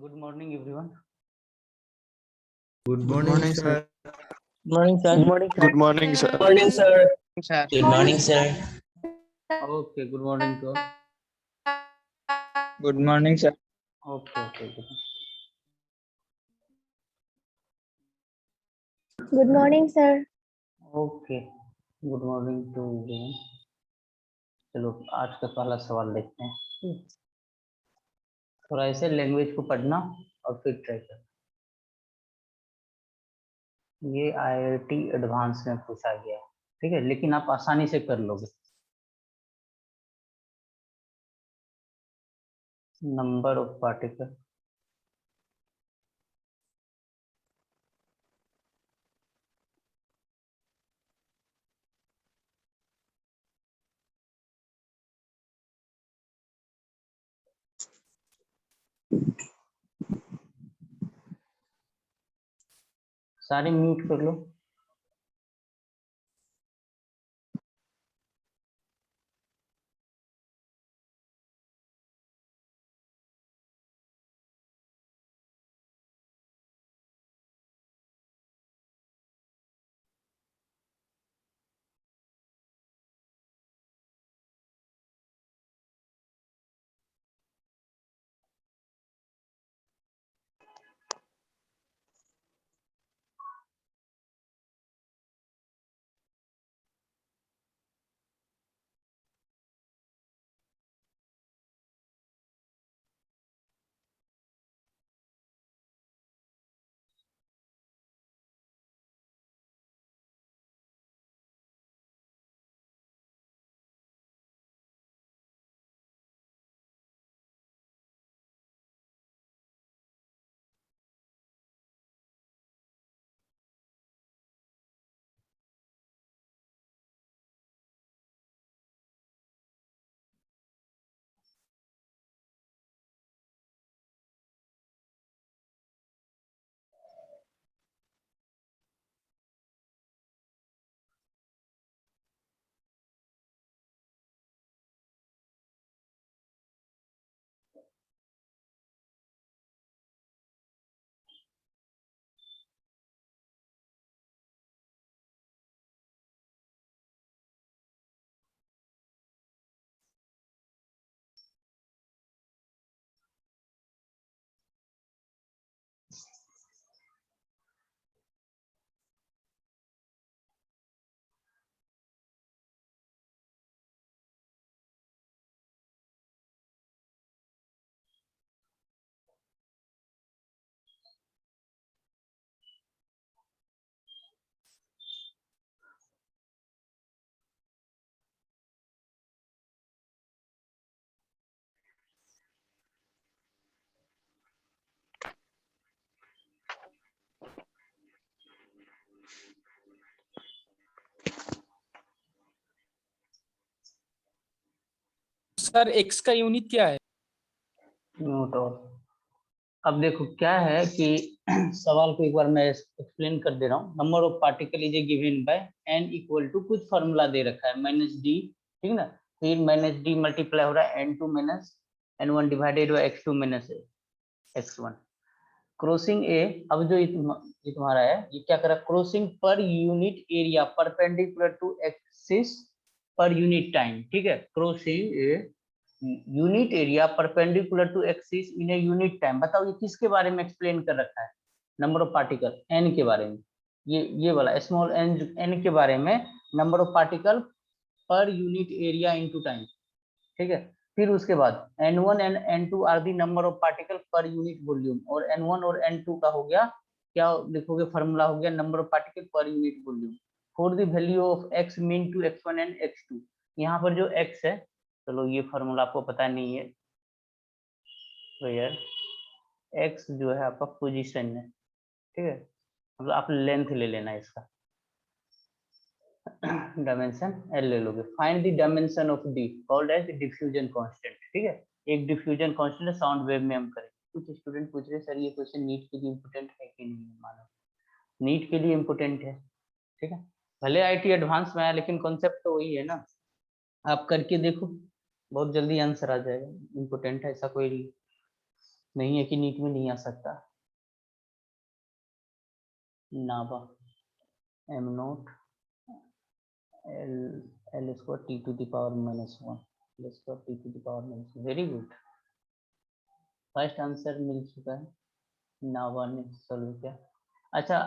Good morning, everyone. Good Good morning, morning, sir. sir. Good morning, sir. Good morning, sir. Good morning, sir. Sir. Good morning, sir. Okay, good morning to all. Good morning, sir. Okay. Good morning, sir. Okay, good morning to everyone. चलो आज का पहला सवाल देखते हैं। थोड़ा ऐसे language को पढ़ना और फिर ट्राई करना। ये IIT एडवांस में पूछा गया है, ठीक है, लेकिन आप आसानी से कर लोगे। नंबर ऑफ पार्टिकल, सारे म्यूट कर लो। सर एक्स का यूनिट क्या है? म्यूट और अब देखो क्या है कि सवाल को एक बार मैं एक्सप्लेन कर दे रहा हूँ। Number of particle is given by n equal to कुछ फॉर्मूला दे रखा है -d, ठीक ना। फिर -d मल्टीप्लाई हो रहा है n2 minus n1 divided by x2 minus x1 crossing a। अब जो ये तुम्हारा है, ये क्या कर रहा है, crossing per unit area perpendicular to axis per unit time, ठीक है। Crossing a unit area perpendicular to axis in a unit time. बताओ ये किसके बारे में एक्सप्लेन कर रखा है? नंबर ऑफ पार्टिकल n के बारे में। ये वाला स्मॉल n के बारे में, number of particle per unit area into time, ठीक है। फिर उसके बाद n1 and n2 are the number of particle per unit volume, और n1 और n2 का हो गया, क्या लिखोगे, फॉर्मूला हो गया number of particle per unit volume for the value of x mean to x1 and x2। यहाँ पर जो x है, चलो ये फॉर्मूला आपको पता नहीं है, तो यार x जो है आपका पोजीशन है, ठीक है, मतलब आप लेंथ ले लेना इसका, डायमेंशन L ले लोगे। Find the dimension of D called as diffusion constant, ठीक है। एक डिफ्यूजन कांस्टेंट है, साउंड वेव में हम करेंगे। कुछ स्टूडेंट पूछ रहे सर ये क्वेश्चन नीट के लिए इंपोर्टेंट है कि नहीं है? मानो नीट के लिए इंपोर्टेंट है, ठीक है। भले IIT एडवांस में आया, लेकिन कॉन्सेप्ट तो वही है ना। आप करके देखो, बहुत जल्दी आंसर आ जाएगा। इंपोर्टेंट है, ऐसा कोई नहीं है कि नीट में नहीं आ सकता। नावा M naught L L square T to the power minus one L square T to the power minus one. Very good, first answer मिल चुका है, नावा ने सॉल्व किया। अच्छा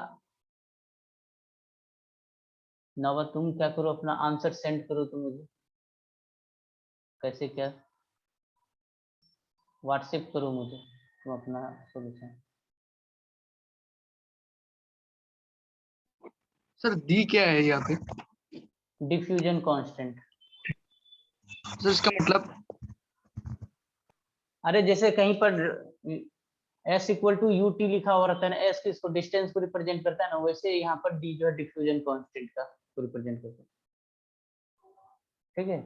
नावा तुम क्या करो, अपना आंसर सेंड करो तो मुझे, कैसे क्या व्हाट्सएप करो मुझे तुम अपना सॉल्यूशन। सर डी क्या है यहाँ पे? Diffusion constant. सर इसका मतलब? अरे जैसे कहीं पर s equal to u t लिखा हुआ रहता है ना, s किसको डिस्टेंस को रिप्रेजेंट करता है ना, वैसे यहाँ पर d जो है डिफ्यूजन कांस्टेंट का को रिप्रेजेंट करता है। ठीक है,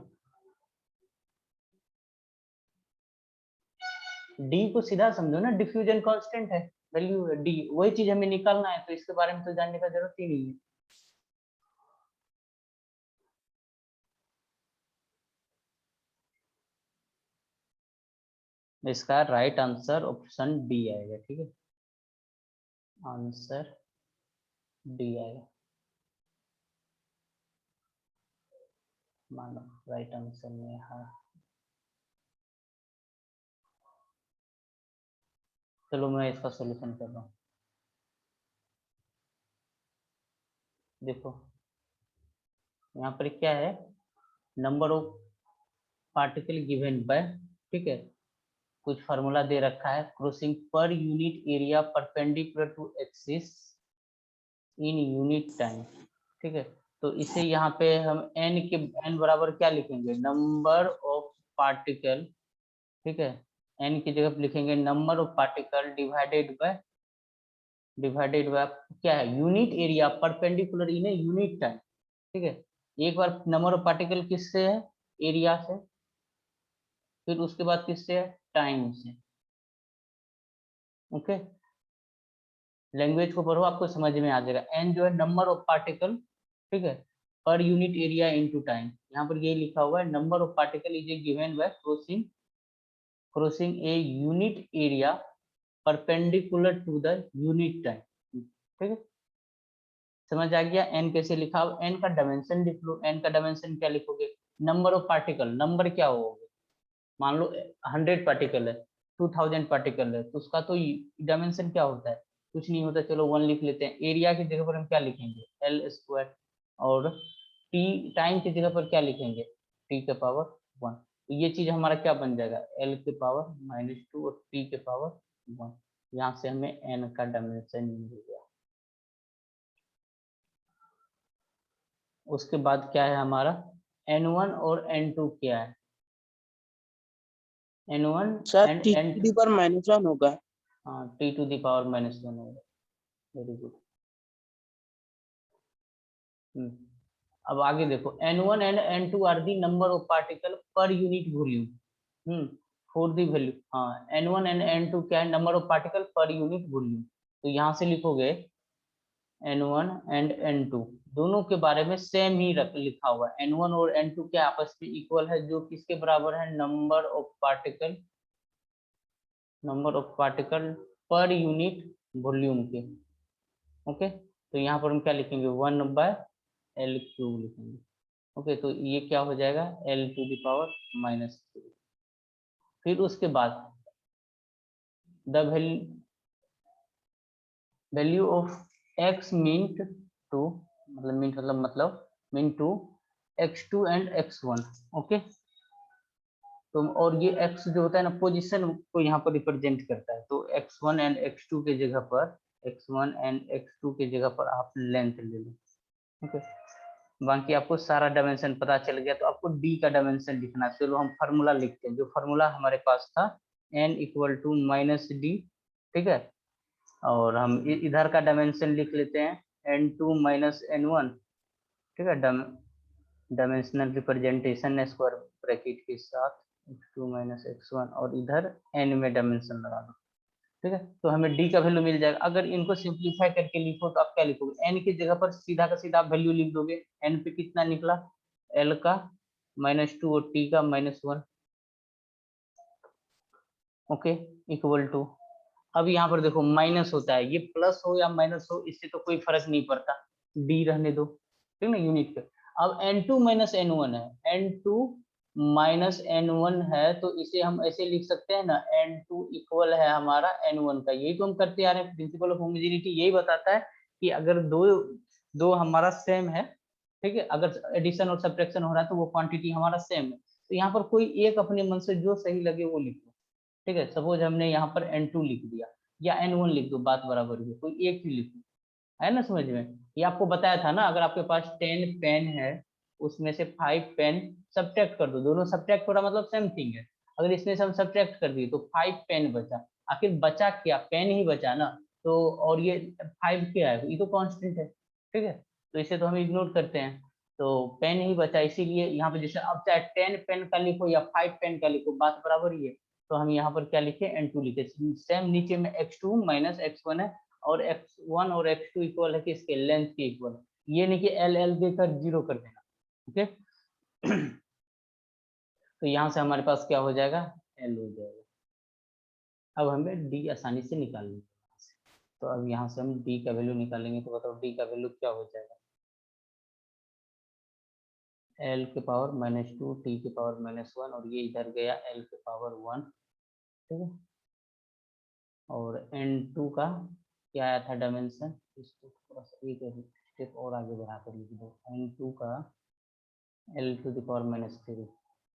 d को सीधा समझो ना, डिफ्यूजन कांस्टेंट है, वैल्यू है d, वही चीज हमें निकालना है, तो इसके बारे में तो जानने का जरूरत ही नहीं है। इसका राइट आंसर ऑप्शन डी आएगा। ठीक है, आंसर डी आएगा, मानो राइट आंसर में। हाँ चलो मैं इसका सॉल्यूशन कर रहा हूँ। देखो यहाँ पर क्या है, number of particle given by, ठीक है, कुछ फार्मूला दे रखा है, crossing per unit area perpendicular to axis in unit time. ठीक है, तो इसे यहाँ पे हम n बराबर क्या लिखेंगे, नंबर ऑफ पार्टिकल। ठीक है, n की जगह पे लिखेंगे number of particle divided by क्या है, unit area perpendicular in a unit time. ठीक है, एक बार नंबर ऑफ पार्टिकल किससे है, एरिया से, फिर उसके बाद किससे है, टाइम से। ओके, लैंग्वेज को पढ़ो, आपको समझ में आ जाएगा। n जो है नंबर ऑफ पार्टिकल, ठीक है, पर यूनिट एरिया इनटू टाइम। यहाँ पर ये लिखा हुआ है, number of particle is a given by crossing a unit area perpendicular to the unit time. ठीक है, समझ आ गया। n कैसे लिखा हो, n का डायमेंशन लिख लो। n का डायमेंशन क्या लिखोगे, नंबर ऑफ पार्टिकल, नंबर क्या होगा, मान लो 100 पार्टिकल है, 2000 पार्टिकल है, तो उसका तो डायमेंशन क्या होता है, कुछ नहीं होता, चलो 1 लिख लेते हैं। एरिया की जगह पर हम क्या लिखेंगे, एल स्क्वायर, और टी टाइम की जगह पर क्या लिखेंगे, टी के पावर 1। तो ये चीज हमारा क्या बन जाएगा, एल के पावर -2 और टी के पावर 1। यहाँ से हमें एन का डायमेंशन मिल गया। उसके बाद क्या है हमारा, n1 और n2 क्या है, n1 sir and t n2, to the power -1 होगा। हाँ टी टू द पावर -1 होगा। Very good. अब आगे देखो, n1 and n2 are the number of particle per unit volume for the value. हाँ n1 एंड n2 क्या है, number of particle per unit volume. तो यहाँ से लिखोगे n1 एंड n2 दोनों के बारे में सेम ही लिखा हुआ है। n1 और n2 क्या आपस में इक्वल है, जो किसके बराबर है, number of particle per unit volume के। ओके, तो यहाँ पर हम क्या लिखेंगे, 1/L³ लिखेंगे। ओके, तो ये क्या हो जाएगा, L⁻⁻3। फिर उसके बाद the value of x mean to x2 and x1। Okay, तो और ये x जो होता है ना, पोजीशन को यहाँ पर रिप्रेजेंट करता है, तो x1 एंड x2 के जगह पर आप लेंथ ले लो। ओके, बाकी आपको सारा डायमेंशन पता चल गया, तो आपको d का डायमेंशन लिखना है। चलो हम फार्मूला लिखते हैं, जो फार्मूला हमारे पास था n = -d। ठीक है, और हम इधर का डायमेंशन लिख लेते हैं n2 - n1। ठीक है, डायमेंशनल रिप्रेजेंटेशन स्क्वायर ब्रैकेट के साथ x2 - x1, और इधर n में डायमेंशन लगा दो। ठीक है, तो हमें d का वैल्यू मिल जाएगा। अगर इनको सिंप्लीफाई करके लिखो तो आप क्या लिखोगे, n की जगह पर सीधा का सीधा वैल्यू लिख दोगे। n पे कितना निकला, l का -2 और t का -1। ओके इक्वल टू, अब यहाँ पर देखो माइनस होता है, ये प्लस हो या माइनस हो इससे तो कोई फर्क नहीं पड़ता, डी रहने दो, ठीक ना यूनिट पे। अब n2 माइनस n1 है, n2 माइनस n1 है, तो इसे हम ऐसे लिख सकते हैं ना, n2 इक्वल है हमारा n1 का, यही तो हम करते आ रहे हैं, प्रिंसिपल ऑफ होमोजेनिटी यही बताता है कि अगर दो दो हमारा सेम है, ठीक है, अगर एडिशन और सब्ट्रैक्शन हो रहा है तो वो क्वांटिटी हमारा सेम है, तो यहाँ पर कोई एक अपने मन से जो सही लगे वो लिख दो, ठीक है। सपोज हमने यहाँ पर n2 लिख दिया या n1 लिख दो, बात बराबर है, कोई एक ही लिख दो, है ना समझ में। ये आपको बताया था ना, अगर आपके पास 10 पेन है उसमें से 5 पेन सब्ट्रैक्ट कर दो, दोनों सब्ट्रैक्ट हो रहा मतलब सेम थिंग है, अगर इसमें से हम सब्ट्रैक्ट कर दिए तो 5 पेन बचा, आखिर बचा क्या, पेन ही बचा ना, तो और ये 5 क्या है, ये तो कांस्टेंट है, ठीक है, तो इसे तो हम इग्नोर करते हैं, तो पेन ही बचा, इसीलिए यहाँ पे जैसे अब चाहे 10 पेन का लिखो या 5 पेन का लिखो बात बराबर ही है, तो हम यहाँ पर क्या लिखे n2 लिखे, सेम नीचे में x2 माइनस x1 है, और x1 और x2 इक्वल है कि इसके लेंथ के इक्वल, ये नहीं कि एल एल देकर जीरो कर देना, ओके। तो यहाँ से हमारे पास क्या हो जाएगा, एल हो जाएगा। अब हमें डी आसानी से निकाल लेंगे, तो अब यहाँ से हम डी का वैल्यू निकालेंगे, तो बताओ डी का वैल्यू क्या हो जाएगा, एल के पावर -2 टी के पावर -1, और ये इधर गया एल के पावर 1, ठीक है, और n2 का क्या आया था डायमेंशन, इसको थोड़ा सा एक स्टेप और आगे बढ़ा कर लिख दो, n2 का l to the power -3,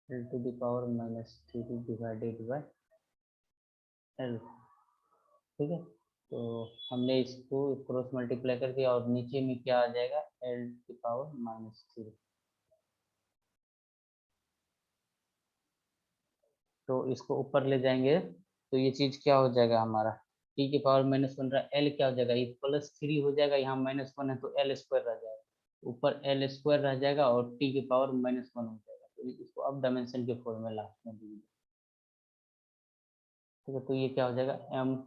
l to the power -3 divided by l, ठीक है, तो हमने इसको क्रॉस मल्टीप्लाई कर दिया और नीचे में क्या आ जाएगा, l की पावर -3, तो इसको ऊपर ले जाएंगे तो ये चीज क्या हो जाएगा हमारा, टी की पावर -1 रहा, एल क्या हो जाएगा, ये +3 हो जाएगा, यहाँ -1 है तो एल स्क्वायर रह जाएगा, ऊपर एल स्क्वायर रह जाएगा और टी की पावर -1 हो जाएगा, तो इसको अब डायमेंशन के फॉर्म में लास्ट में दीजिए, ठीक है, तो ये क्या हो जाएगा, एम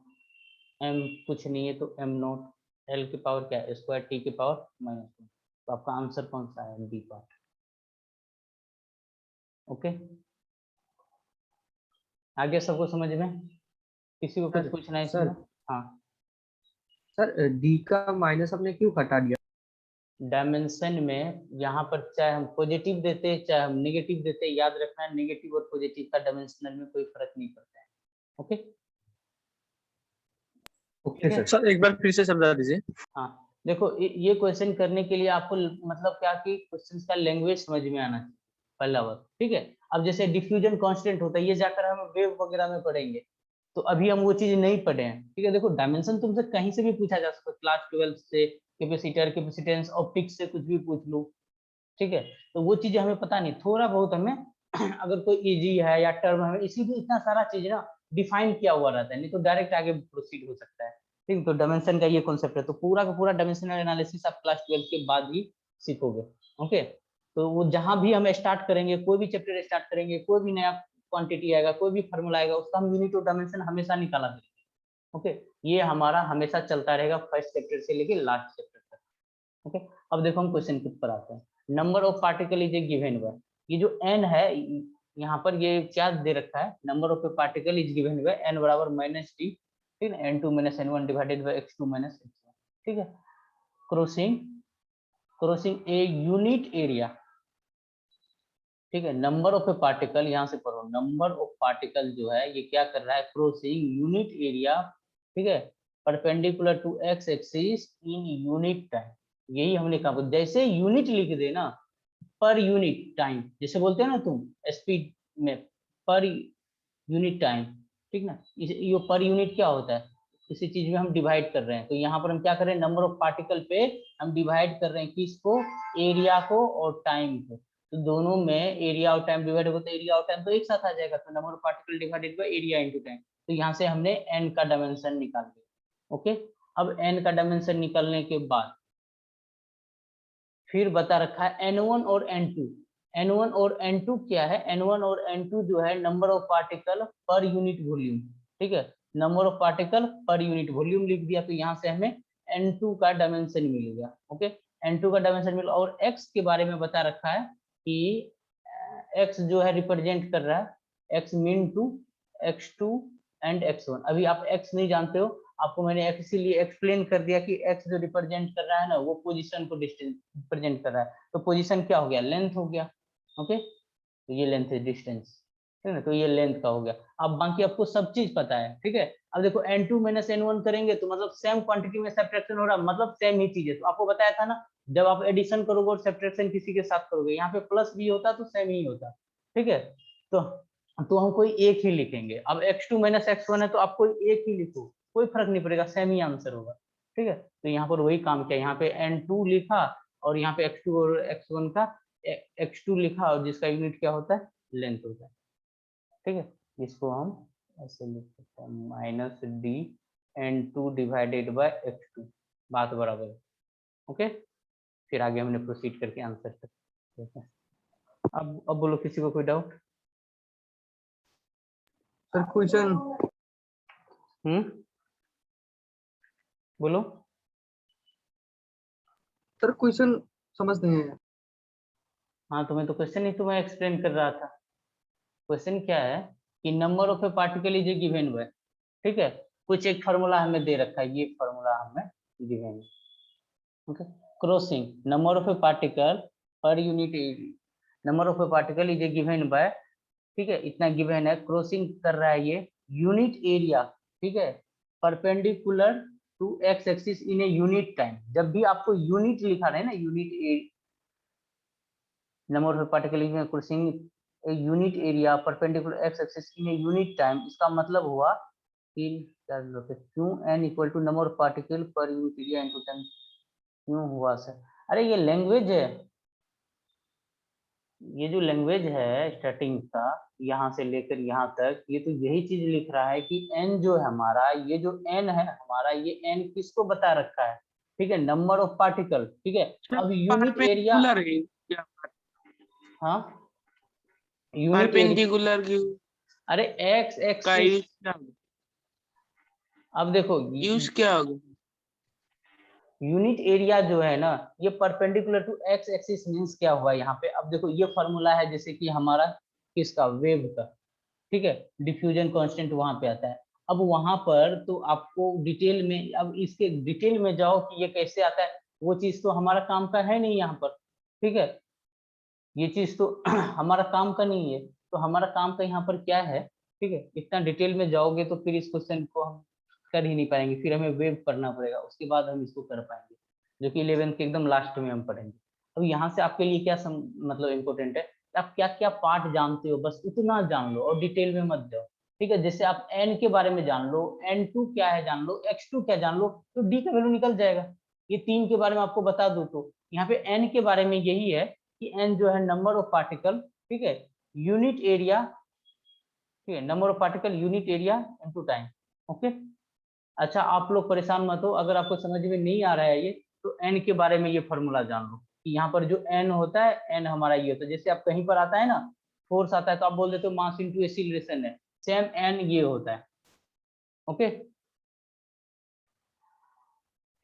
एम कुछ नहीं है तो एम नॉट, एल की पावर क्या है स्क्वायर, टी की पावर -1, तो आपका आंसर कौन सा है, डी पार्ट, ओके। आगे सबको समझ में, किसी को कुछ पूछना है इसमें, हाँ सर डी का माइनस आपने क्यों हटा दिया? डायमेंशन में यहाँ पर चाहे हम पॉजिटिव देते चाहे हम नेगेटिव देते, याद रखना है नेगेटिव और पॉजिटिव का डायमेंशनल में कोई फर्क नहीं पड़ता है, ओके। Okay sir. सर एक बार फिर से समझा दीजिए। हाँ देखो ये क्वेश्चन करने के लिए आपको मतलब क्या कि क्वेश्चन का लैंग्वेज समझ में आना चाहिए, पहला बात, ठीक है। अब जैसे डिफ्यूजन कांस्टेंट होता है, ये जाकर हम वेव वगैरह में पढ़ेंगे, तो अभी हम वो चीज नहीं पढ़े हैं, ठीक है। देखो डायमेंशन तुमसे कहीं से भी पूछा जा सकता है, क्लास 12 से, कैपेसिटर कैपेसिटेंस ऑप्टिक्स से कुछ भी पूछ लो, ठीक है, तो वो चीजें हमें पता नहीं, थोड़ा बहुत हमें अगर कोई इजी है या टर्म हमें इसीलिए इतना सारा चीज ना डिफाइन किया हुआ रहता है, नहीं तो डायरेक्ट आगे प्रोसीड हो सकता है, ठीक। तो डायमेंशन का ये कॉन्सेप्ट है, तो पूरा का पूरा डायमेंशनल एनालिसिस आप क्लास 12 के बाद ही सीखोगे, ओके। तो वो जहां भी हम स्टार्ट करेंगे, कोई भी चैप्टर स्टार्ट करेंगे, कोई भी नया क्वांटिटी आएगा, कोई भी फार्मूला आएगा, उसका हम यूनिट ऑफ डायमेंशन हमेशा निकाला करेंगे, ओके। ये हमारा हमेशा चलता रहेगा फर्स्ट चैप्टर से लेके लास्ट चैप्टर तक, ओके। अब देखो हम क्वेश्चन के ऊपर आते हैं, number of particle is a given bye, ये जो n है यहाँ पर ये क्या दे रखा है, number of A particle is given by n बराबर -d, ठीक है, n2 - n1 divided by x2 - x1, ठीक है, crossing crossing a unit area, ठीक है, नंबर ऑफ ए पार्टिकल, यहाँ से पढ़ो, नंबर ऑफ पार्टिकल जो है ये क्या कर रहा है, क्रॉसिंग यूनिट एरिया, ठीक है, perpendicular to x axis in unit time, यही हमने कहा, जैसे यूनिट लिख दे ना, पर यूनिट टाइम, जैसे बोलते हैं ना तुम स्पीड में, पर यूनिट टाइम, ठीक ना, ये पर यूनिट क्या होता है, किसी चीज में हम डिवाइड कर रहे हैं, तो यहाँ पर हम क्या कर रहे हैं, नंबर ऑफ पार्टिकल पे हम डिवाइड कर रहे हैं किसको, एरिया को और टाइम को, तो दोनों में एरिया और टाइम डिवाइड होता है, एरिया और टाइम तो एक साथ आ जाएगा, तो number of particle divided by area into time, तो यहाँ से हमने n का डायमेंशन निकाल दिया, ओके। अब n का डायमेंशन निकालने के बाद फिर बता रखा है n1 और n2, n1 और n2 क्या है, n1 और n2 जो है number of particle per unit volume, ठीक है, number of particle per unit volume लिख दिया, तो यहाँ से हमें n2 का डायमेंशन मिल गया, ओके, n2 का डायमेंशन मिला, और x के बारे में बता रखा है कि x जो है रिप्रेजेंट कर रहा है x mean to x2 and x1। अभी आप x नहीं जानते हो, आपको मैंने x इसीलिए एक्सप्लेन कर दिया कि x जो रिप्रेजेंट कर रहा है ना वो पोजीशन को डिस्टेंस रिप्रेजेंट कर रहा है, तो पोजीशन क्या हो गया, लेंथ हो गया। ओके, तो ये लेंथ है, डिस्टेंस, ठीक है ना, तो ये लेंथ का हो गया। अब बाकी आपको सब चीज पता है, ठीक है। अब देखो n2 माइनस n1 करेंगे तो मतलब सेम क्वांटिटी में सब्ट्रैक्शन हो रहा है, मतलब सेम ही चीज है। तो आपको बताया था ना, जब आप एडिशन करोगे और सब्ट्रैक्शन किसी के साथ करोगे, यहाँ पे प्लस भी होता तो सेम ही होता, ठीक है। तो हम कोई एक ही लिखेंगे। अब x2 माइनस x1 है तो आप कोई एक ही लिखो, कोई फर्क नहीं पड़ेगा, सेम ही आंसर होगा, ठीक है। तो यहाँ पर वही काम किया, यहाँ पे n2 लिखा और यहाँ पे x2 और x1 का x2 लिखा, और जिसका यूनिट क्या होता है, लेंथ होता है, ठीक है। इसको हम ऐसे लिख सकते हैं, minus D n2 divided by x2, बात बराबर है। ओके, फिर आगे हमने प्रोसीड करके आंसर करते हैं। अब बोलो, किसी को कोई डाउट? सर क्वेश्चन बोलो। सर क्वेश्चन समझ नहीं है। हाँ, तुम्हें तो क्वेश्चन ही तुम्हें एक्सप्लेन कर रहा था। क्वेश्चन क्या है कि number of A particle is a given by, ठीक है, कुछ एक फार्मूला हमें दे रखा है, ये फार्मूला हमें गिवन है। Okay, crossing number of A particle per unit area, number of A particle is a given by, ठीक है, इतना गिवन है। क्रॉसिंग कर रहा है ये यूनिट एरिया, ठीक है, perpendicular to x axis in a unit time. जब भी आपको यूनिट लिखा रहे ना, unit number of particle is crossing a unit area perpendicular x axis in a unit time, इसका मतलब हुआ कि q n equal to number of particle per unit area into time. क्यों हुआ सर? अरे ये लैंग्वेज है, ये जो लैंग्वेज है स्टार्टिंग का यहाँ से लेकर यहाँ तक, ये तो यही चीज लिख रहा है कि n जो है हमारा, ये जो n है हमारा, ये n किसको बता रखा है, ठीक है, नंबर ऑफ पार्टिकल, ठीक है। अब यूनिट एरिया, परपेंडिकुलर है क्या? हाँ यूनिट एरिया, परपेंडिकुलर की अरे एक्स का एक्सिस, यूज क्या होगा? अब देखो यूज क्या होगा? यूनिट एरिया जो है ना, ये perpendicular to x axis means क्या हुआ यहाँ पे। अब देखो ये फॉर्मूला है जैसे कि हमारा किसका, वेव का, ठीक है, डिफ्यूजन कांस्टेंट वहां पे आता है। अब वहां पर तो आपको डिटेल में, अब इसके डिटेल में जाओ कि ये कैसे आता है, वो चीज तो हमारा काम का है नहीं यहाँ पर, ठीक है, ये चीज तो हमारा काम का नहीं है। तो हमारा काम का यहाँ पर क्या है, ठीक है, इतना डिटेल में जाओगे तो फिर इस क्वेश्चन को हम कर ही नहीं पाएंगे, फिर हमें वेव करना पड़ेगा, उसके बाद हम इसको कर पाएंगे, जो कि 11th के एकदम लास्ट में हम पढ़ेंगे। अब यहाँ से आपके लिए क्या मतलब इम्पोर्टेंट है, आप क्या क्या पार्ट जानते हो, बस उतना जान लो और डिटेल में मत जाओ, ठीक है। जैसे आप n के बारे में जान लो, n2 क्या है जान लो, x2 क्या जान लो, तो d का वैल्यू निकल जाएगा। ये तीन के बारे में आपको बता दूं तो यहाँ पे n के बारे में यही है कि n जो है नंबर ऑफ पार्टिकल, ठीक है, यूनिट एरिया, ठीक है, number of particle unit area into time. Okay, अच्छा आप लोग परेशान मत हो, अगर आपको समझ में नहीं आ रहा है ये, तो n के बारे में ये फॉर्मूला जान लो कि यहाँ पर जो n होता है, n हमारा ये होता है, जैसे आप कहीं पर आता है ना फोर्स आता है तो आप बोल देते हो मास इनटू एक्सीलरेशन है, सेम n ये होता है। ओके,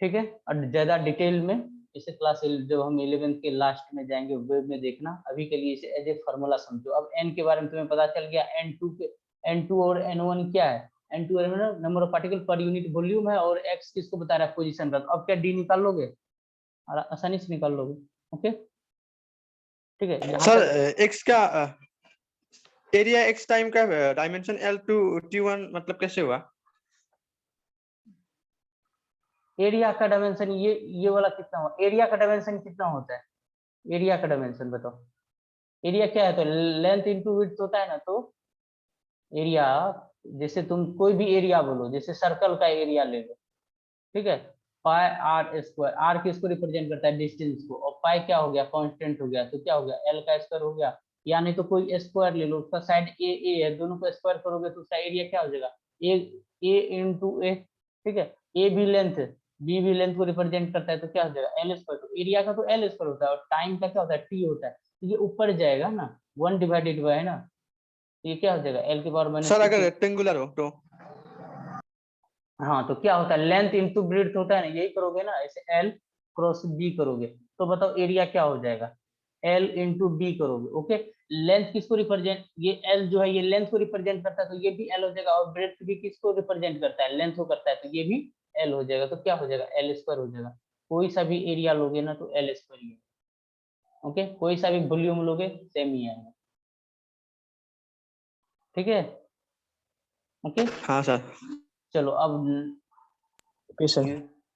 ठीक है, और ज्यादा डिटेल में इसे क्लास जब हम 11th के लास्ट में जाएंगे वेब में देखना, अभी के लिए इसे एज ए फार्मूला समझो। अब n के बारे में तुम्हें पता चल गया, n2 और n1 क्या है, n2 number of particle per unit volume है, और x किसको बता रहा है, पोजीशन का। तो अब क्या d निकाल लोगे, आसानी से निकाल लोगे। ओके, ठीक है, सर एक्स का एरिया एक्स टाइम का डायमेंशन L2 T1 मतलब कैसे हुआ? एरिया का डायमेंशन ये वाला कितना हुआ, एरिया का डायमेंशन कितना होता है, एरिया का डायमेंशन बताओ। एरिया क्या है, तो लेंथ इंटू विड्थ होता है ना, तो एरिया, जैसे तुम कोई भी एरिया बोलो, जैसे सर्कल का एरिया ले लो, ठीक है, पाई आर स्क्वायर, आर किसको रिप्रेजेंट करता है, डिस्टेंस को, और पाई क्या हो गया, कांस्टेंट हो गया, तो क्या हो गया, एल का स्क्वायर हो गया। या नहीं तो कोई स्क्वायर ले लो, उसका साइड ए है, दोनों को स्क्वायर करोगे तो उसका एरिया क्या हो जाएगा, ए इंटू ए, ठीक है, ए भी लेंथ, बी भी लेंथ को रिप्रेजेंट करता है, तो क्या हो जाएगा एल स्क्वायर। तो एरिया का तो एल स्क्वायर होता है, और टाइम का क्या होता है, टी होता है, तो ये ऊपर जाएगा ना, 1 डिवाइडेड बाय है ना, तो ये क्या हो जाएगा, एल के पावर माइनस। सर अगर रेक्टेंगुलर हो तो? हाँ, तो क्या होता है, लेंथ इंटू ब्रेड्थ होता है ना, यही करोगे ना, ऐसे एल क्रॉस बी करोगे, तो बताओ एरिया क्या हो जाएगा, एल इंटू बी करोगे। ओके, लेंथ किसको रिप्रेजेंट, ये एल जो है ये लेंथ को रिप्रेजेंट करता है तो ये भी एल हो जाएगा, और ब्रेड्थ भी किसको रिप्रेजेंट करता है, लेंथ को करता है, तो ये भी एल हो जाएगा। तो क्या हो जाएगा, एल स्क्वायर हो जाएगा। कोई सा भी एरिया लोगे ना तो एल स्क्वायर ही है। ओके, कोई सा भी वॉल्यूम लोगे सेम ही आएगा। ठीक है, ओके। हाँ सर। चलो अब okay sir.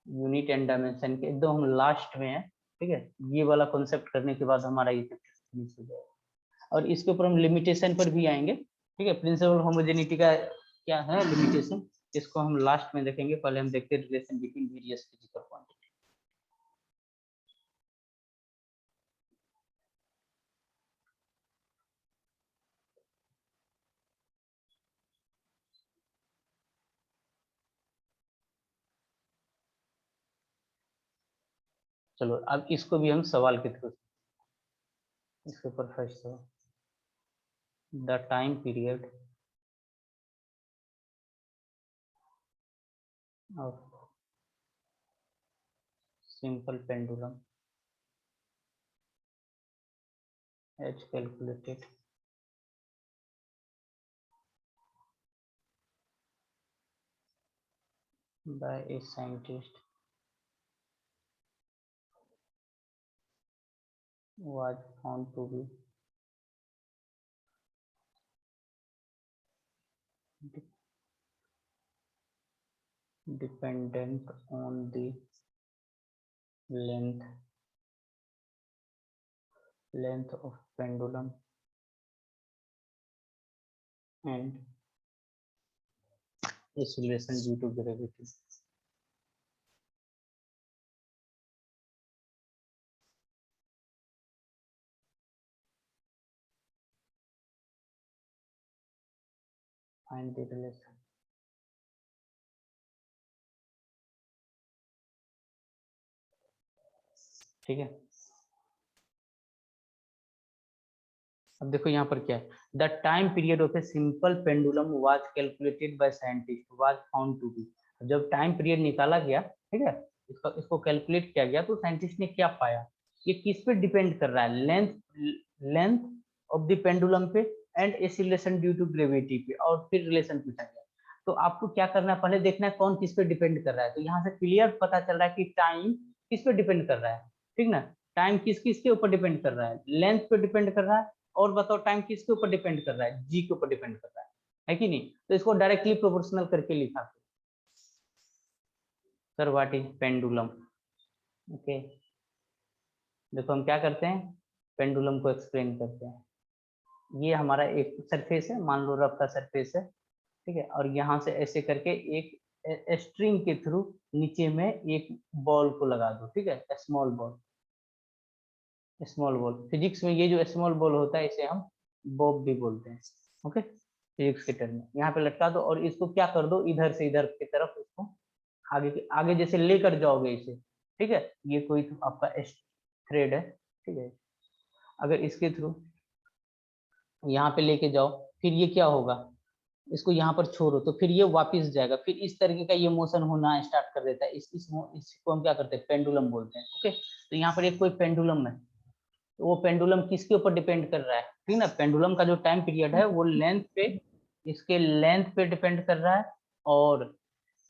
Unit and dimension के एकदम हम लास्ट में है। ठीक है, ये वाला कॉन्सेप्ट करने के बाद हमारा ये फिनिश हो जाएगा, और इसके ऊपर हम लिमिटेशन पर भी आएंगे। ठीक है, प्रिंसिपल होमोजेनिटी का क्या है लिमिटेशन, इसको हम लास्ट में देखेंगे। पहले हम देखते हैं relation between various physical quantity. चलो अब इसको भी हम सवाल के थ्रू, इसके ऊपर फर्स्ट सवाल, the time period of simple pendulum as calculated by a scientist was found to be dependent on the length of pendulum and acceleration due to gravity. Find the relation. ठीक है, अब देखो यहाँ पर क्या है, the time period of a simple pendulum was calculated by scientist was found to be. जब time period निकाला गया, ठीक है, इसको कैलकुलेट किया गया, तो साइंटिस्ट ने क्या पाया, ये किस पे डिपेंड कर रहा है, लेंथ ऑफ द पेंडुलम पे and acceleration due to gravity पे, और फिर रिलेशन पूछा गया। तो आपको क्या करना है, पहले देखना है कौन किस पे डिपेंड कर रहा है। तो यहाँ से क्लियर पता चल रहा है कि टाइम किस पे डिपेंड कर रहा है, ठीक ना, टाइम किस किस के ऊपर डिपेंड कर रहा है, लेंथ पे डिपेंड कर रहा है, और बताओ टाइम किसके ऊपर डिपेंड कर रहा है, जी के ऊपर डिपेंड कर रहा है कि नहीं। तो इसको डायरेक्टली प्रोपोर्शनल करके लिखा sir, what is pendulum. Okay, देखो हम क्या करते हैं, पेंडुलम को एक्सप्लेन करते हैं। ये हमारा एक सरफेस है, मान लो रफ का सरफेस है, ठीक है, और यहाँ से ऐसे करके एक स्ट्रिंग के थ्रू नीचे में एक बॉल को लगा दो, ठीक है, स्मॉल बॉल। फिजिक्स में ये जो स्मॉल बॉल होता है इसे हम बॉब भी बोलते हैं। ओके, फिजिक्स के टर्म में यहाँ पे लटका दो, और इसको क्या कर दो, इधर से इधर की तरफ इसको आगे जैसे लेकर जाओगे इसे, ठीक है, ये कोई तो आपका थ्रेड है, ठीक है, अगर इसके थ्रू यहाँ पे लेके जाओ, फिर ये क्या होगा, इसको यहाँ पर छोड़ो तो फिर ये वापस जाएगा, फिर इस तरीके का ये मोशन होना स्टार्ट कर देता है। इसको हम क्या करते हैं, पेंडुलम बोलते हैं। ओके, तो यहाँ पर एक कोई पेंडुलम है, तो वो पेंडुलम किसके ऊपर डिपेंड कर रहा है, ठीक ना, पेंडुलम का जो टाइम पीरियड है वो लेंथ पे, इसके लेंथ पे डिपेंड कर रहा है, और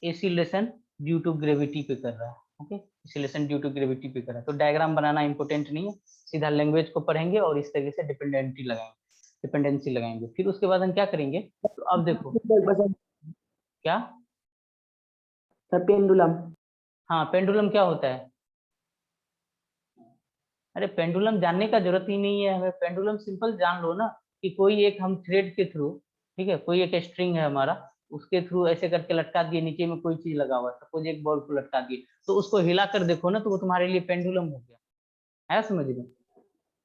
एक्सीलरेशन ड्यू टू ग्रेविटी पे कर रहा है। Okay, acceleration due to gravity पे कर रहा है। तो डायग्राम बनाना इंपॉर्टेंट नहीं है, सीधा लैंग्वेज को पढ़ेंगे और इस तरीके से डिपेंडेंसी लगाएंगे। फिर उसके बाद हम क्या करेंगे, तो अब देखो क्या, पेंडुलम। हाँ, पेंडुलम क्या होता है, अरे पेंडुलम जानने का जरूरत ही नहीं है हमें, पेंडुलम सिंपल जान लो ना, कि कोई एक हम थ्रेड के थ्रू, ठीक है, कोई एक स्ट्रिंग है हमारा, उसके थ्रू ऐसे करके लटका दिए, नीचे में कोई चीज लगा हुआ है, सपोज एक बॉल को लटका दिए, तो उसको हिला कर देखो ना, तो वो तुम्हारे लिए पेंडुलम हो गया है, समझ में।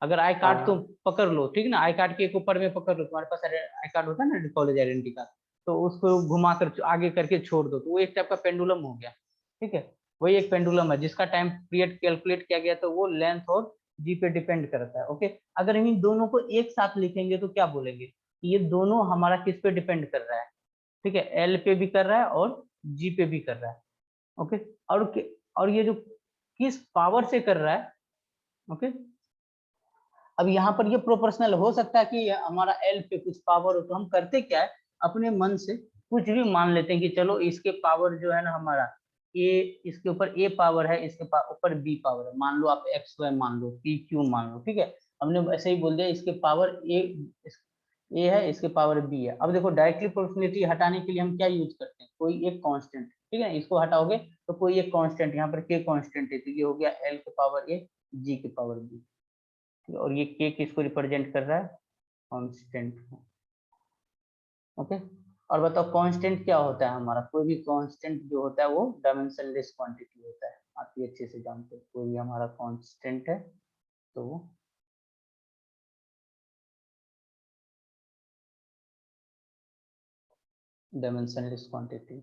अगर आई कार्ड तुम पकड़ लो, ठीक ना, आई कार्ड के एक ऊपर में पकड़ लो, तुम्हारे पास आई कार्ड होता है ना, कॉलेज आइडेंटिटी कार्ड, तो उसको घुमा कर आगे करके छोड़ दो, तो वो एक टाइप का पेंडुलम हो गया, ठीक है, वही एक पेंडुलम है जिसका टाइम पीरियड कैलकुलेट किया गया, तो वो लेंथ और जी पे डिपेंड करता है। ओके, अगर हम इन दोनों को एक साथ लिखेंगे तो क्या बोलेंगे, ये दोनों हमारा किस पे डिपेंड कर रहा है, ठीक है, एल पे भी कर रहा है और जी पे भी कर रहा है। ओके, और ये जो किस पावर से कर रहा है, ओके, अब यहाँ पर ये प्रोपोर्शनल हो सकता है कि हमारा एल पे कुछ पावर हो, तो हम करते क्या है, अपने मन से कुछ भी मान लेते हैं कि चलो इसके पावर जो है ना हमारा ए, इसके ऊपर ए पावर है, इसके ऊपर बी पावर है, मान लो आप एक्स वाई मान लो, पी क्यू मान लो, ठीक है। हमने ऐसे ही बोल दिया इसके पावर ए है, इसके पावर बी है। अब देखो डायरेक्टली प्रोपोर्शनलिटी हटाने के लिए हम क्या यूज करते हैं, कोई एक कांस्टेंट, ठीक है, इसको हटाओगे तो कोई एक कांस्टेंट, यहाँ पर के कांस्टेंट है, तो ये हो गया एल के पावर ए जी के पावर बी, और ये के किसको रिप्रेजेंट कर रहा है, कांस्टेंट को। ओके, और बताओ कांस्टेंट क्या होता है हमारा, कोई भी कांस्टेंट जो होता है वो डायमेंशनलेस क्वांटिटी होता है, आप ये अच्छे से जानते हो, कोई भी हमारा कांस्टेंट है तो वो डायमेंशनलेस क्वांटिटी।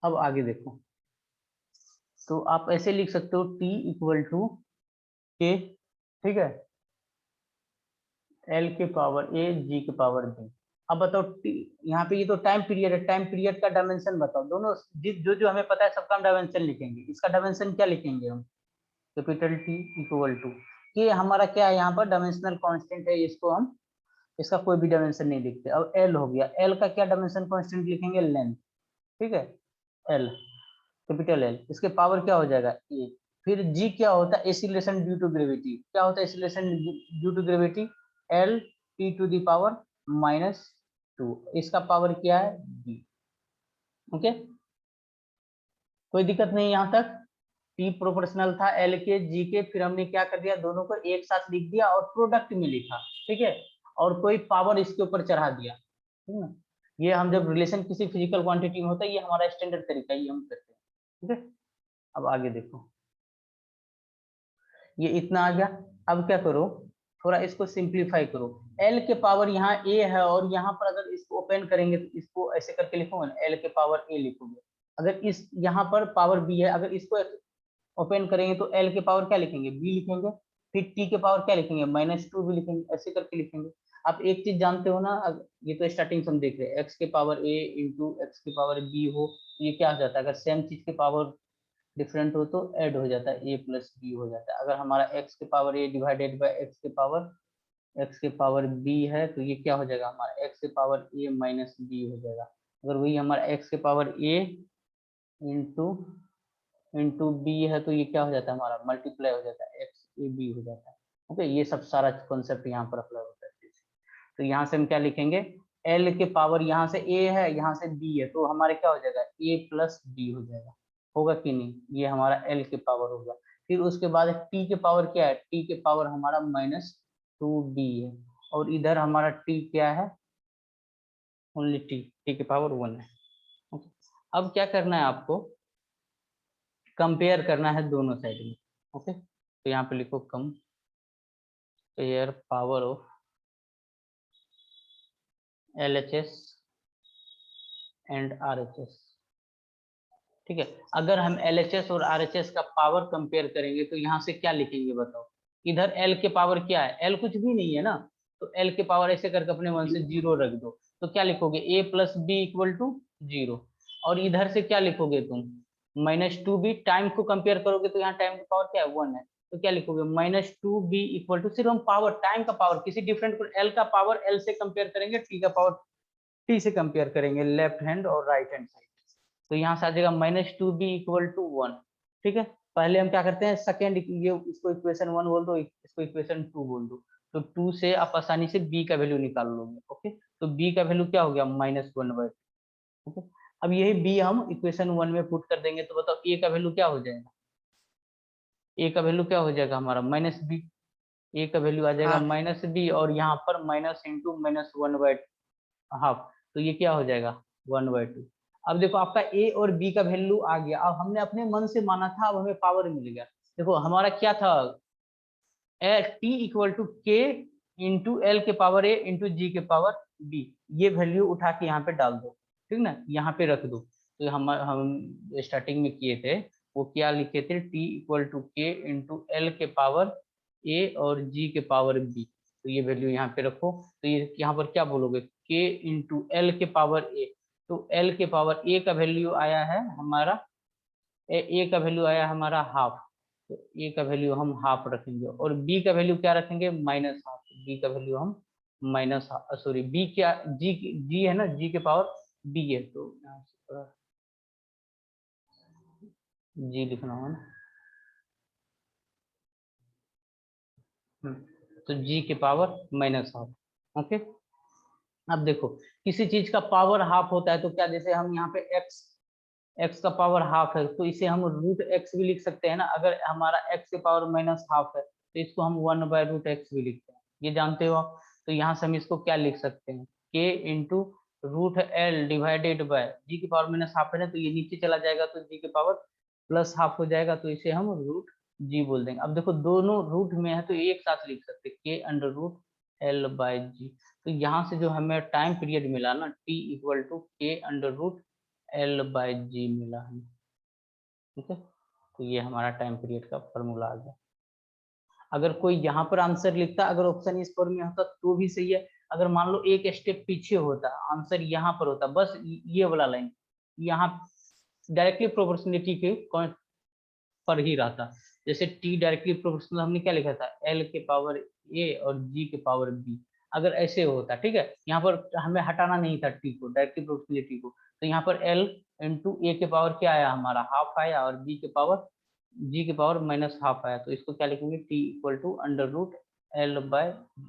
अब आगे देखो, तो आप ऐसे लिख सकते हो T इक्वल टू के, ठीक है, L के पावर ए जी के पावर बी। अब बताओ यहाँ पे ये तो टाइम पीरियड है, टाइम पीरियड का डायमेंशन बताओ, दोनों जो जो हमें पता है सबका हम डायमेंशन लिखेंगे, इसका डायमेंशन क्या लिखेंगे हम, कैपिटल T इक्वल टू के, हमारा क्या है यहाँ पर डायमेंशनल कांस्टेंट है, इसको हम इसका कोई भी डायमेंशन नहीं लिखते। अब L हो गया, L का क्या डायमेंशन कांस्टेंट लिखेंगे, लेंथ, ठीक है, L कैपिटल L, इसके पावर क्या हो जाएगा ए। फिर G क्या होता है, एक्सीलरेशन ड्यू टू ग्रेविटी, क्या होता है acceleration due to gravity, L T to the power -2, इसका पावर क्या है B। ओके, कोई दिक्कत नहीं यहाँ तक, T प्रोपोर्शनल था L के G के, फिर हमने क्या कर दिया, दोनों को एक साथ लिख दिया और प्रोडक्ट में लिखा, ठीक है, और कोई पावर इसके ऊपर चढ़ा दिया, ठीक है। ये हम जब रिलेशन किसी फिजिकल क्वांटिटी में होता है, ये हमारा स्टैंडर्ड तरीका, ये हम करते हैं, ठीक है। अब आगे देखो, ये इतना आ गया। अब क्या करो, थोड़ा इसको सिंप्लीफाई करो, L के पावर यहाँ A है, और यहाँ पर अगर इसको ओपन करेंगे तो इसको ऐसे करके लिखोगे ना, L के पावर A लिखोगे। अगर इस यहाँ पर पावर B है, अगर इसको ओपन करेंगे तो L के पावर क्या लिखेंगे, B लिखेंगे, फिर T के पावर क्या लिखेंगे, -2 भी लिखेंगे, ऐसे करके लिखेंगे। आप एक चीज जानते हो ना, ये तो स्टार्टिंग से हम देख रहे हैं, x के पावर A इंटू एक्स के पावर B हो, तो ये क्या हो जाता है, अगर सेम चीज के पावर डिफरेंट हो तो ऐड हो जाता है, a प्लस बी हो जाता है। अगर हमारा x के power a divided by x के पावर b है, तो ये क्या हो जाएगा, हमारा x के पावर a माइनस बी हो जाएगा। अगर वही हमारा x के पावर a इंटू बी है, तो ये क्या हो जाता है, हमारा मल्टीप्लाई हो जाता है, x a b हो जाता है। ओके, ये सब सारा कॉन्सेप्ट यहाँ पर अप्लाई होता है। तो यहाँ से हम क्या लिखेंगे, l के पावर यहाँ से a है, यहाँ से b है, तो हमारे क्या हो जाएगा, a प्लस बी हो जाएगा, होगा कि नहीं, ये हमारा L के पावर होगा। फिर उसके बाद T के पावर क्या है, T के पावर हमारा -2b है, और इधर हमारा T क्या है, ओनली T के पावर 1 है। ओके, अब क्या करना है आपको, कंपेयर करना है दोनों साइड में। ओके, तो यहाँ पे लिखो compare power of LHS and RHS, ठीक है। अगर हम LHS और RHS का पावर कंपेयर करेंगे तो यहाँ से क्या लिखेंगे बताओ, इधर L के पावर क्या है, L कुछ भी नहीं है ना, तो L के पावर ऐसे करके अपने मन से 0 रख दो, तो क्या लिखोगे, a plus b equal to 0, और इधर से क्या लिखोगे तुम, -2b, टाइम को कंपेयर करोगे तो यहाँ टाइम का पावर क्या है 1 है, तो क्या लिखोगे, -2b इक्वल टू, सिर्फ हम पावर, टाइम का पावर, किसी डिफरेंट को L का पावर L से कंपेयर करेंगे, T का पावर T से कंपेयर करेंगे, लेफ्ट हैंड और राइट हैंड साइड, तो यहाँ से आ जाएगा -2b इक्वल टू 1, ठीक है। पहले हम क्या करते हैं, सेकेंड, ये इसको इक्वेशन 1 बोल दो, इसको इक्वेशन 2 बोल दो, तो 2 से आप आसानी से b का वैल्यू निकाल लोगे। ओके, तो b का वैल्यू क्या हो गया, -1/2। ओके, अब यही b हम इक्वेशन 1 में पुट कर देंगे, तो बताओ a का वैल्यू क्या हो जाएगा, a का वैल्यू क्या हो जाएगा हमारा -b, a का वैल्यू आ जाएगा -b, और यहाँ पर माइनस इंटू -1/2, तो ये क्या हो जाएगा 1/2। अब देखो आपका a और b का वैल्यू आ गया, अब हमने अपने मन से माना था, अब हमें पावर मिल गया। देखो हमारा क्या था, t इक्वल टू के इंटू एल के पावर a इंटू जी के पावर b, ये वैल्यू उठा के यहाँ पे डाल दो, ठीक ना, यहाँ पे रख दो। तो हम स्टार्टिंग में किए थे, वो क्या लिखे थे, t इक्वल टू के इंटू एल के पावर a और g के पावर b, तो ये वैल्यू यहाँ पे रखो। तो ये यहाँ पर क्या बोलोगे, k इंटू एल के पावर a, तो L के पावर a का वैल्यू आया है हमारा, a का वैल्यू आया हमारा हाफ, तो ए का वैल्यू हम हाफ रखेंगे और बी का वैल्यू क्या रखेंगे, माइनस हाफ। बी का वैल्यू हम माइनस, सॉरी बी क्या, जी, जी है ना, जी के पावर बी है, तो यहाँ से थोड़ा जी लिखना होगा ना। तो जी के पावर माइनस हाफ। ओके, अब देखो किसी चीज का पावर हाफ होता है तो क्या, जैसे हम यहाँ पे एक्स का पावर हाफ है तो इसे हम रूट एक्स भी लिख सकते हैं ना। अगर हमारा एक्स के पावर माइनस हाफ है तो इसको हम 1/√x भी लिखते हैं, ये जानते हो आप। तो यहाँ से हम इसको क्या लिख सकते हैं, k into root L divided by G की पावर माइनस हाफ है ना, तो ये नीचे चला जाएगा तो जी की पावर प्लस हाफ हो जाएगा, तो इसे हम रूट जी बोल देंगे। अब देखो दोनों रूट में है तो एक साथ लिख सकते हैं k√L/g। तो यहाँ से जो हमें टाइम पीरियड मिला ना, t इक्वल टू k√L/g मिला हमें, ठीक है। तो ये हमारा टाइम पीरियड का फॉर्मूला आ गया। अगर कोई यहाँ पर आंसर लिखता, अगर ऑप्शन इस फॉर्म में होता तो भी सही है। अगर मान लो एक स्टेप पीछे होता, आंसर यहाँ पर होता, बस ये वाला लाइन यहाँ डायरेक्टली प्रोपोर्शनलिटी के पर ही रहता। जैसे t डायरेक्टली प्रोपोर्शनल हमने क्या लिखा था, l के पावर a और g के पावर b। अगर ऐसे होता, ठीक है, यहाँ पर हमें हटाना नहीं था t को, डायरेक्टली प्रोपोर्शनलिटी को, तो यहाँ पर l इंटू a के पावर क्या आया हमारा, हाफ आया, और b के पावर g के पावर माइनस हाफ आया। तो इसको क्या लिखेंगे, t equal to √L/,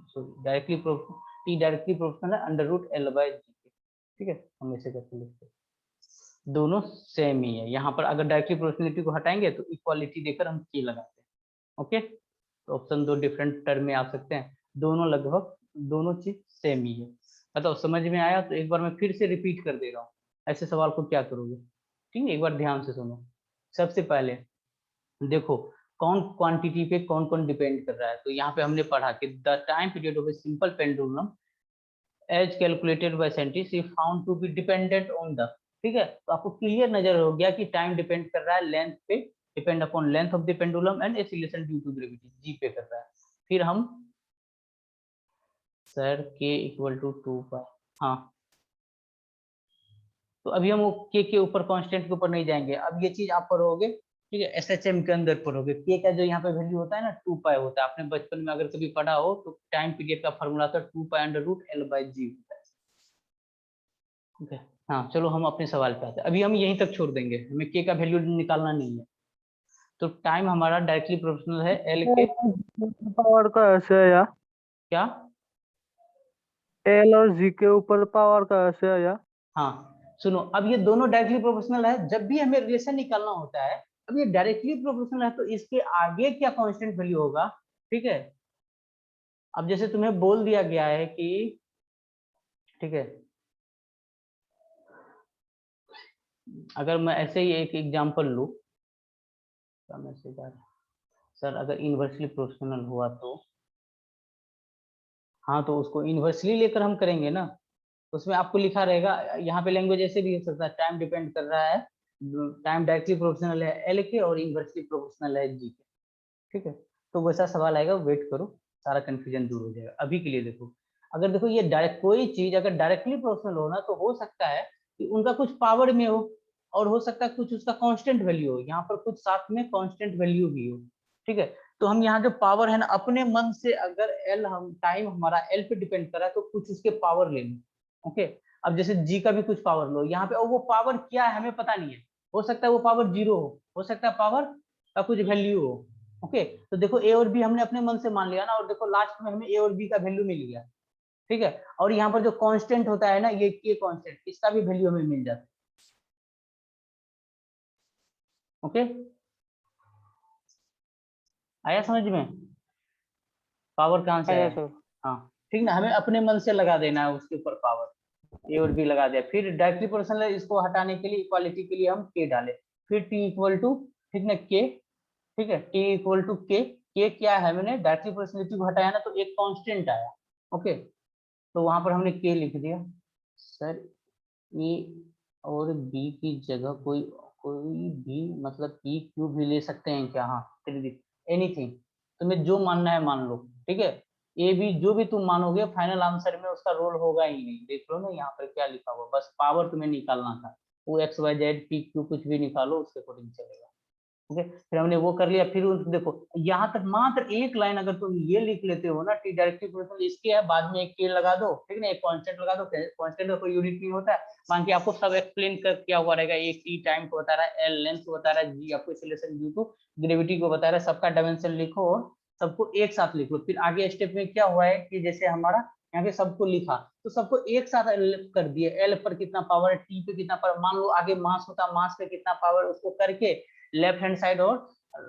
sorry directly t directly proportional है √L/g, ठीक है, हम ऐसे करके लिखते हैं। दोनों सेम ही है। यहाँ पर अगर डायरेक्टली प्रोपोर्शनलिटी को हटाएंगे तो इक्वालिटी देकर हम k लगाते हैं। ओके, तो ऑप्शन दो डिफरेंट टर्म में आ सकते हैं, दोनों लगभग दोनों चीज सेम ही है। मतलब समझ में आया तो एक बार मैं फिर से रिपीट कर दे रहा हूँ, ऐसे सवाल को क्या करोगे, ठीक है। एक बार ध्यान से सुनो। सबसे पहले देखो कौन क्वांटिटी पे कौन कौन डिपेंड कर रहा है। तो यहाँ पे हमने पढ़ा कि the time period of a simple pendulum as calculated by scientist is found to be dependent on the, ठीक है। तो आपको क्लियर नजर हो गया कि टाइम डिपेंड कर रहा है लेंथ पे, depend upon length of the pendulum and acceleration due to gravity, G पे कर रहा है। फिर हम सर k इक्वल टू 2π, हाँ, तो अभी हम वो के ऊपर कांस्टेंट के ऊपर नहीं जाएंगे, अब ये चीज आप पढ़ोगे, ठीक है, एसएचएम के अंदर पढ़ोगे। के का जो यहाँ पे वैल्यू होता है ना 2π होता है, आपने बचपन में अगर कभी पढ़ा हो तो टाइम पीरियड का फॉर्मूला था 2π√L/g होता है, ठीक है। हाँ चलो हम अपने सवाल पे आते हैं, अभी हम यहीं तक छोड़ देंगे, हमें के का वैल्यू निकालना नहीं है। तो टाइम हमारा डायरेक्टली प्रोपोर्शनल है एल के, पावर का ऐसे है या क्या, एल और जी के ऊपर पावर का ऐसे है या हाँ सुनो, अब ये दोनों डायरेक्टली प्रोपोर्शनल है, जब भी हमें रिलेशन निकालना होता है, अब ये डायरेक्टली प्रोपोर्शनल है तो इसके आगे क्या कांस्टेंट वैल्यू होगा, ठीक है। अब जैसे तुम्हें बोल दिया गया है कि, ठीक है, अगर मैं ऐसे ही एक एग्जांपल लूं, मैसेज आ रहा है सर, अगर इन्वर्सली प्रोपोर्शनल हुआ तो, हाँ तो उसको इन्वर्सली लेकर हम करेंगे ना, उसमें आपको लिखा रहेगा, यहाँ पे लैंग्वेज ऐसे भी हो सकता है, टाइम डिपेंड कर रहा है, टाइम डायरेक्टली प्रोपोर्शनल है एल के और इन्वर्सली प्रोपोर्शनल है जी के, ठीक है। तो वैसा सवाल आएगा, वेट करो, सारा कंफ्यूजन दूर हो जाएगा। अभी के लिए देखो, अगर देखो ये डायरेक्ट कोई चीज अगर डायरेक्टली प्रोपोर्शनल हो ना, तो हो सकता है कि उनका कुछ पावर में हो, और हो सकता है कुछ उसका कांस्टेंट वैल्यू हो, यहाँ पर कुछ साथ में कांस्टेंट वैल्यू भी हो, ठीक है। तो हम यहाँ जो पावर है ना, अपने मन से अगर एल, हम टाइम हमारा एल पे डिपेंड कर रहा है तो कुछ उसके पावर ले लो, ओके। अब जैसे जी का भी कुछ पावर लो यहाँ पे, और वो पावर क्या है हमें पता नहीं है, हो सकता है वो पावर 0 हो सकता है पावर का कुछ वैल्यू हो, ओके। तो देखो ए और बी हमने अपने मन से मान लिया ना, और देखो लास्ट में हमें ए और बी का वैल्यू मिल गया, ठीक है। और यहाँ पर जो कांस्टेंट होता है ना, ये के कांस्टेंट, इसका भी वैल्यू हमें मिल जाता है, ओके। आया समझ में, पावर कहाँ से आया आया, सर। हाँ ठीक ना, हमें अपने मन से लगा देना है उसके ऊपर पावर, ए और बी लगा दिया। फिर डायरेक्टली प्रोपोर्शनल इसको हटाने के लिए, इक्वालिटी के लिए हम के डाले, फिर टी इक्वल टू, ठीक ना, के, ठीक है, टी इक्वल टू के क्या है, मैंने डायरेक्टली प्रोपोर्शनलिटी को हटाया ना तो एक कांस्टेंट आया, ओके। तो वहां पर हमने के लिख दिया। सर ए और बी की जगह कोई कोई भी मतलब पी क्यू भी ले सकते हैं क्या, हाँ एनीथिंग, तुम्हें जो मानना है मान लो, ठीक है। ए बी जो भी तुम मानोगे फाइनल आंसर में उसका रोल होगा ही नहीं, देख लो ना यहाँ पर क्या लिखा हुआ, बस पावर तुम्हें निकालना था, वो x y z p q कुछ भी निकालो, उसके अकॉर्डिंग चलेगा, ओके, फिर हमने वो कर लिया। फिर देखो यहाँ तक मात्र एक लाइन अगर तुम ये लिख लेते हो ना, टी डायरेक्टली प्रोपोर्शनल इसके है, बाद में एक के लगा दो, ठीक है ना, एक कांस्टेंट लगा दो, कांस्टेंट का कोई यूनिट नहीं होता है, बाकी आपको सब एक्सप्लेन कर किया हुआ रहेगा। एक टी टाइम को बता रहा है, एल लेंथ को बता रहा है, जी आपको एक्सेलरेशन ड्यू टू ग्रेविटी को बता रहा है, सबका डायमेंशन लिखो और सबको एक साथ लिख लो। फिर आगे स्टेप में क्या हुआ है कि जैसे हमारा यहाँ पे सबको लिखा तो सबको एक साथ कर दिए, एल पर कितना पावर है, टी पे कितना पावर, मान लो आगे मास होता, मास पे कितना पावर, उसको करके लेफ्ट हैंड साइड और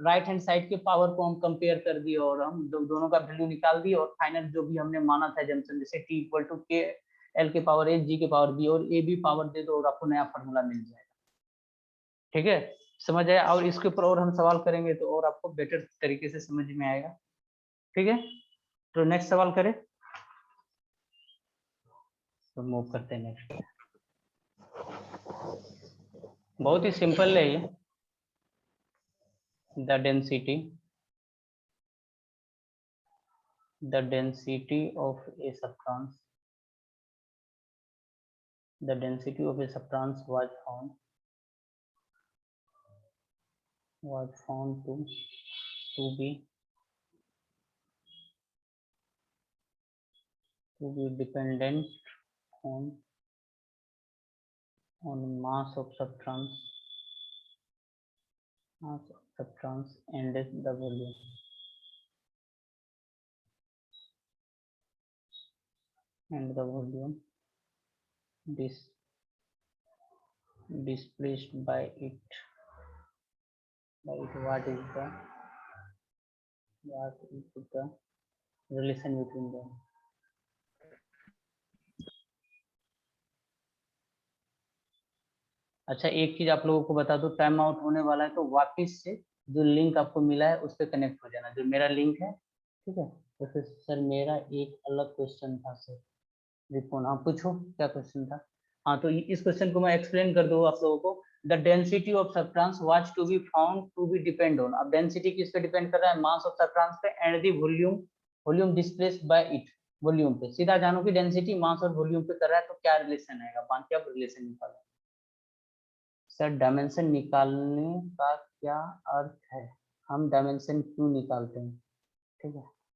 राइट हैंड साइड के पावर को हम कंपेयर कर दिए और हम दोनों का वैल्यू निकाल दिए और फाइनल जो भी हमने माना था जंक्शन, जैसे टी इक्वल टू के एल के पावर ए, जी के पावर बी और ए बी पावर दे दो और आपको नया फॉर्मूला मिल जाएगा। ठीक है, समझ आया? और इसके ऊपर और हम सवाल करेंगे तो और आपको बेटर तरीके से समझ में आएगा। ठीक है, तो नेक्स्ट सवाल करें, तो मूव करते हैं नेक्स्ट। बहुत ही सिंपल है ये। the density of a substance was found to be dependent on mass of substance and the volume. Displaced by it. What is the relation between them? अच्छा, एक चीज आप लोगों को बता दो, टाइम आउट होने वाला है तो वापस से जो लिंक आपको मिला है उस पर कनेक्ट हो जाना, जो मेरा लिंक है। ठीक है, तो फिर सर मेरा एक अलग क्वेश्चन था सर, रिपोन, हाँ पूछो क्या क्वेश्चन था। हाँ, तो इस क्वेश्चन को मैं एक्सप्लेन कर दूँ आप लोगों को। The density of substance was to be found to be depend on, अब डेंसिटी किस पे डिपेंड कर रहा है, मास ऑफ सब्सटेंस पे and the volume displaced by it, volume पे। सीधा जानो कि डेंसिटी मास और वॉल्यूम पे कर रहा है तो क्या रिलेशन आएगा, बाकी आप रिलेशन निकालो। सर डायमेंशन निकालने का क्या अर्थ है, हम डायमेंशन क्यों निकालते हैं? ठीक है,